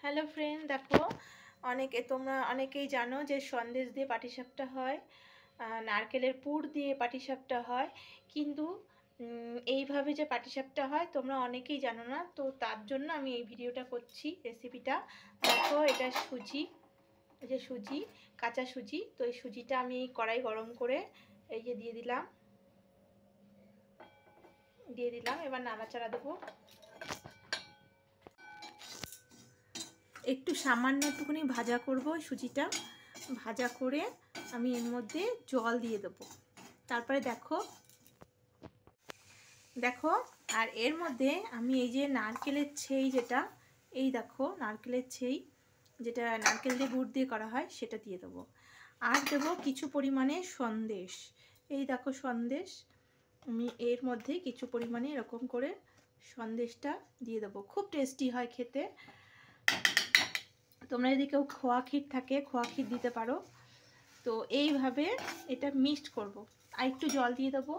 Hello friend, দেখো তোমরা অনেকেই জানো যে সন্দেশ দিয়ে পাটিসাপটা হয়, নারকেলের পুর দিয়ে পাটিসাপটা হয়, কিন্তু এইভাবে যে পাটিসাপটা হয় তোমরা অনেকেই জানো না। তো তার জন্য আমি এই ভিডিওটা করছি, রেসিপিটা। দেখো, এটা সুজি, এই যে সুজি, কাঁচা সুজি। তো এই সুজিটা আমি কড়াই গরম করে এই যে দিয়ে দিলাম, এবার নাড়াচাড়া দেবো। একটু সামান্য একটুখানি ভাজা করব সুজিটা। ভাজা করে আমি এর মধ্যে জল দিয়ে দেবো। তারপরে দেখো আর এর মধ্যে আমি এই যে নারকেলের ছেই, যেটা এই দেখো নারকেলের ছেই, যেটা নারকেল দিয়ে গুড় দিয়ে করা হয়, সেটা দিয়ে দেবো। আর দেবো কিছু পরিমাণে সন্দেশ। এই দেখো সন্দেশ, আমি এর মধ্যে কিছু পরিমাণে এরকম করে সন্দেশটা দিয়ে দেবো। খুব টেস্টি হয় খেতে। তোমরা যদি কেউ খোয়া ক্ষীর থাকে, খোয়া ক্ষীর দিতে পারো। তো এইভাবে এটা মিক্সড করব। আর একটু জল দিয়ে দেবো,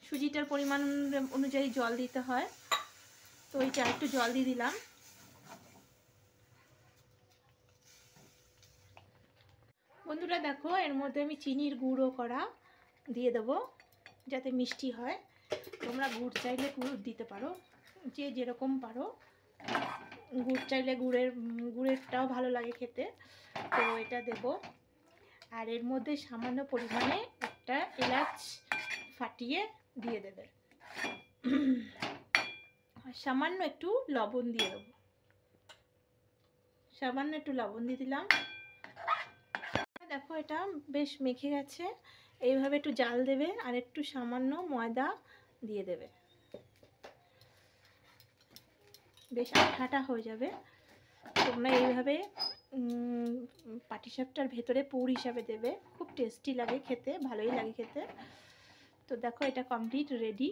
সুজিটার পরিমাণ অনুযায়ী জল দিতে হয়। তো এইটা একটু জল দিয়ে দিলাম। বন্ধুরা দেখো, এর মধ্যে আমি চিনির গুঁড়ো করা দিয়ে দেবো যাতে মিষ্টি হয়। তোমরা গুড় চাইলে গুড় দিতে পারো, যে যেরকম পারো। গুড় চাইলে গুড়েরটাও ভালো লাগে খেতে। তো এটা দেব। আর এর মধ্যে সামান্য পরিমাণে একটা এলাচ ফাটিয়ে দিয়ে দেবে। আর সামান্য একটু লবণ দিয়ে দেবো, সামান্য একটু লবণ দিয়ে দিলাম। দেখো, এটা বেশ মেখে গেছে। এইভাবে একটু জাল দেবে আর একটু সামান্য ময়দা দিয়ে দেবে, বেশ আঠাটা হয়ে যাবে। তোমরা এইভাবে পাটিসাপটার ভেতরে পুর হিসাবে দেবে, খুব টেস্টি লাগে খেতে, ভালোই লাগে খেতে। তো দেখো, এটা কমপ্লিট রেডি।